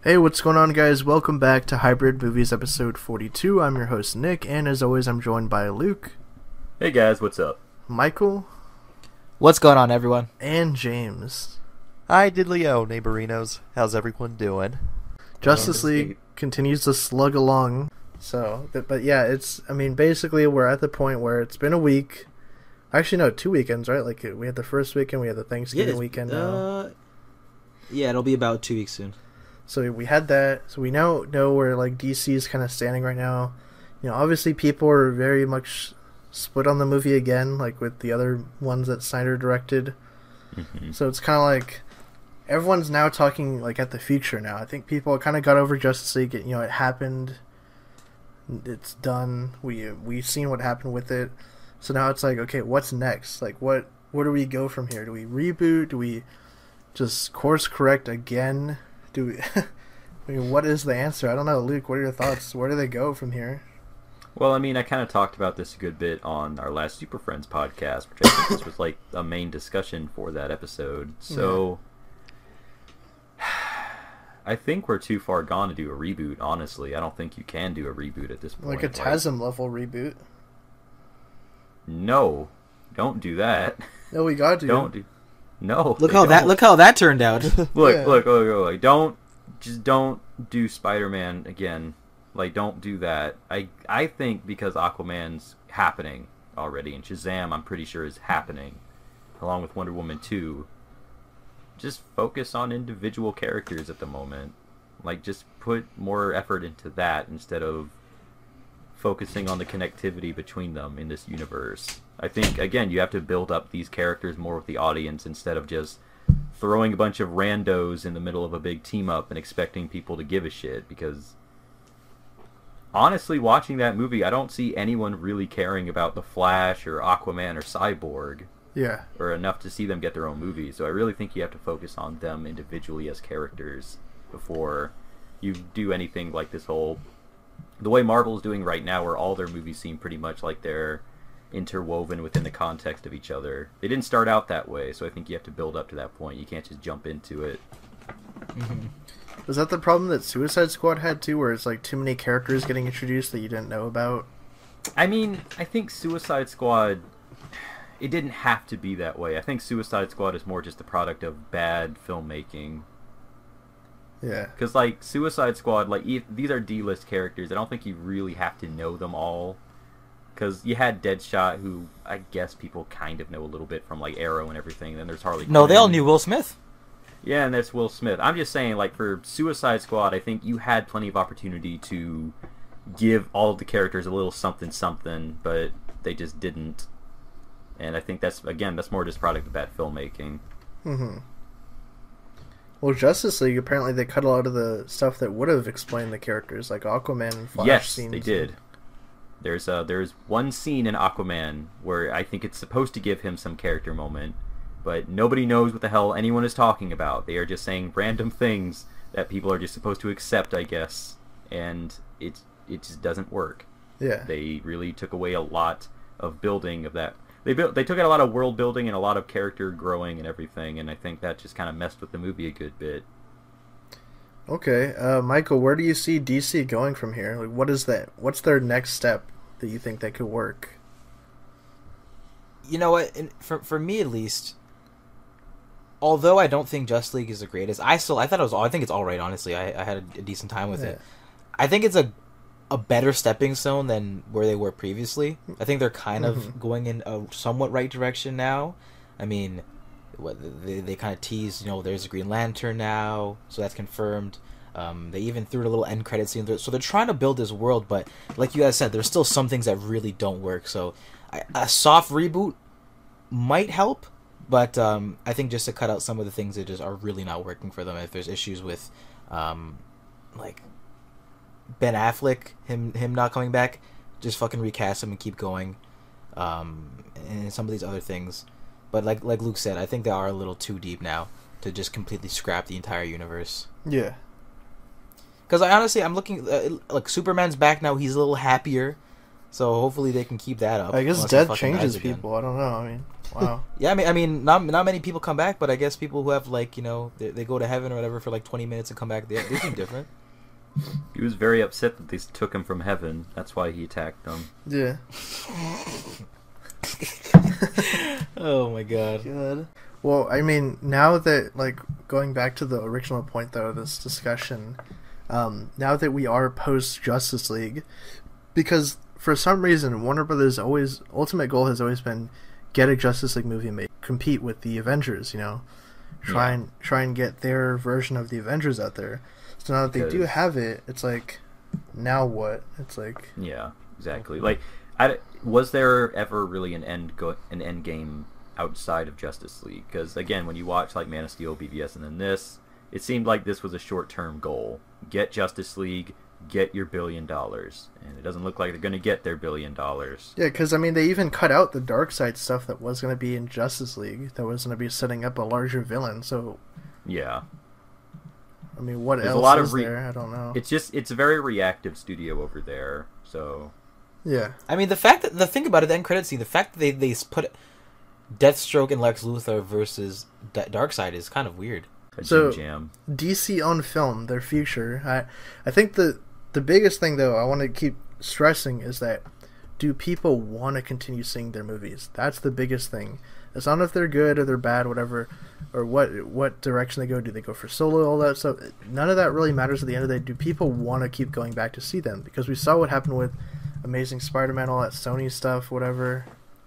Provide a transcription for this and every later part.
Hey, what's going on, guys? Welcome back to Hybrid Movies episode 42. I'm your host, Nick, and as always, I'm joined by Luke. Hey guys, what's up? Michael. What's going on, everyone? And James. Hi, Diddley-o, neighborinos. How's everyone doing? Justice League continues to slug along. But yeah, basically we're at the point where it's been a week. Actually, no, 2 weekends, right? Like, we had the first weekend, we had the Thanksgiving weekend now. Yeah, it'll be about 2 weeks soon. So we had that. So we now know where, like, DC is kind of standing right now. You know, obviously people are very much split on the movie again, like with the other ones that Snyder directed. Mm-hmm. So it's kind of like everyone's now talking, like, at the future now. I think people kind of got over Justice League. It happened. It's done. We've seen what happened with it. So now it's like, okay, what's next? Like, where do we go from here? Do we reboot? Do we just course correct again? Do we? I mean, what is the answer? I don't know, Luke. What are your thoughts? Where do they go from here? Well, I mean, I kind of talked about this a good bit on our last Super Friends podcast, which I think this was like a main discussion for that episode. So, I think we're too far gone to do a reboot. Honestly, I don't think you can do a reboot at this point. Like a TASM level reboot. No, don't do that. No, we gotta do. Don't do. No. Look how that turned out. Look. Don't do Spider-Man again. Like, don't do that. I think because Aquaman's happening already, and Shazam, I'm pretty sure, is happening, along with Wonder Woman 2. Just focus on individual characters at the moment. Like, just put more effort into that instead of focusing on the connectivity between them in this universe. I think, again, you have to build up these characters more with the audience instead of just throwing a bunch of randos in the middle of a big team-up and expecting people to give a shit, because honestly, watching that movie, I don't see anyone really caring about The Flash or Aquaman or Cyborg. Yeah. Or enough to see them get their own movie. So I really think you have to focus on them individually as characters before you do anything like this whole... The way Marvel's doing right now, where all their movies seem pretty much like they're interwoven within the context of each other. They didn't start out that way, so I think you have to build up to that point. You can't just jump into it. Mm-hmm. Was that the problem that Suicide Squad had too, where it's like too many characters getting introduced that you didn't know about? I mean, I think Suicide Squad, it didn't have to be that way. I think Suicide Squad is more just the product of bad filmmaking. Yeah. Because, like, Suicide Squad, like, these are D-list characters. I don't think you really have to know them all. Because you had Deadshot, who I guess people kind of know a little bit from, like, Arrow and everything. Then there's Harley Quinn. No, they all knew Will Smith. Yeah, and that's Will Smith. I'm just saying, like, for Suicide Squad, I think you had plenty of opportunity to give all of the characters a little something, but they just didn't. And I think that's more just product of bad filmmaking. Mm-hmm. Well, Justice League, apparently they cut a lot of the stuff that would have explained the characters, like Aquaman and Flash scenes. Yes, they did. There's one scene in Aquaman where I think it's supposed to give him some character moment, but nobody knows what the hell anyone is talking about. They are just saying random things that people are just supposed to accept, I guess, and it just doesn't work. Yeah. They really took away a lot of building of that. They took out a lot of world building and a lot of character growing and everything, and I think that just kind of messed with the movie a good bit. Okay, Michael, where do you see DC going from here? Like, what's their next step that you think that could work? You know what? For me at least, although I don't think Justice League is the greatest, I think it's all right. Honestly, I had a decent time with it. I think it's a better stepping stone than where they were previously. I think they're kind of going in a somewhat right direction now. I mean, they kind of teased, there's a Green Lantern now, so that's confirmed. They even threw a little end credit scene. So they're trying to build this world, but like you guys said, there's still some things that really don't work. So a soft reboot might help, but I think just to cut out some of the things that just are really not working for them. If there's issues with, like Ben Affleck, him not coming back, just fucking recast him and keep going, and some of these other things. But like Luke said, I think they are a little too deep now to just completely scrap the entire universe. Yeah. Because I'm looking, like, Superman's back now. He's a little happier, so hopefully they can keep that up. I guess death changes people. I don't know. I mean, Wow. Yeah, I mean, not many people come back, but I guess people who have like they go to heaven or whatever for like 20 minutes and come back, they seem different. He was very upset that they took him from heaven. That's why he attacked them. Yeah. Oh my god. Good. Well, I mean, now that, like, going back to the original point, though, of this discussion, now that we are post-Justice League, because for some reason, Warner Brothers' ultimate goal has always been get a Justice League movie made, compete with the Avengers, try and get their version of the Avengers out there. So now that they do have it, it's like, now what? It's like... Yeah, exactly. Like, was there ever really an end game outside of Justice League? Because again, when you watch like Man of Steel, BVS, and then this, it seemed like this was a short-term goal. Get Justice League, get your $1 billion, and it doesn't look like they're going to get their $1 billion. Yeah, because I mean, they even cut out the Darkseid stuff that was going to be in Justice League, that was going to be setting up a larger villain. So yeah, I mean, what there's else a lot is of there? I don't know. It's a very reactive studio over there. So yeah, I mean, the thing about it, the end credit scene, the fact that they put Deathstroke and Lex Luthor versus Darkseid is kind of weird. So jam. DC on film, their future. I think the biggest thing, though, I want to keep stressing is that, do people want to continue seeing their movies? That's the biggest thing. It's not if they're good or they're bad, whatever, or what direction they go. Do they go for solo, all that stuff? None of that really matters at the end of the day. Do people want to keep going back to see them? Because we saw what happened with Amazing Spider-Man, all that Sony stuff, whatever,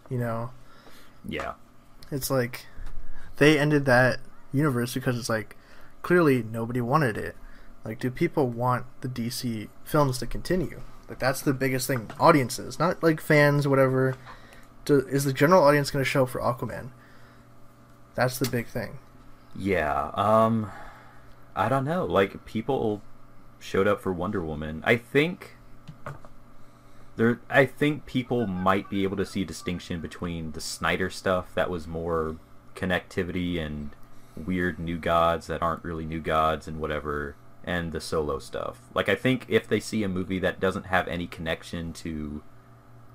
Yeah. It's like, they ended that universe because it's like, clearly nobody wanted it. Like, do people want the DC films to continue? Like, that's the biggest thing. Audiences, not like fans, whatever. Is the general audience going to show up for Aquaman? That's the big thing. Yeah. I don't know. Like, people showed up for Wonder Woman. I think people might be able to see a distinction between the Snyder stuff that was more connectivity and weird new gods that aren't really new gods and whatever, and the solo stuff. Like, I think if they see a movie that doesn't have any connection to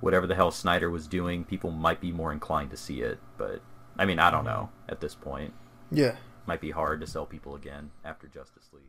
whatever the hell Snyder was doing, people might be more inclined to see it. But, I mean, I don't know at this point. Yeah. Might be hard to sell people again after Justice League.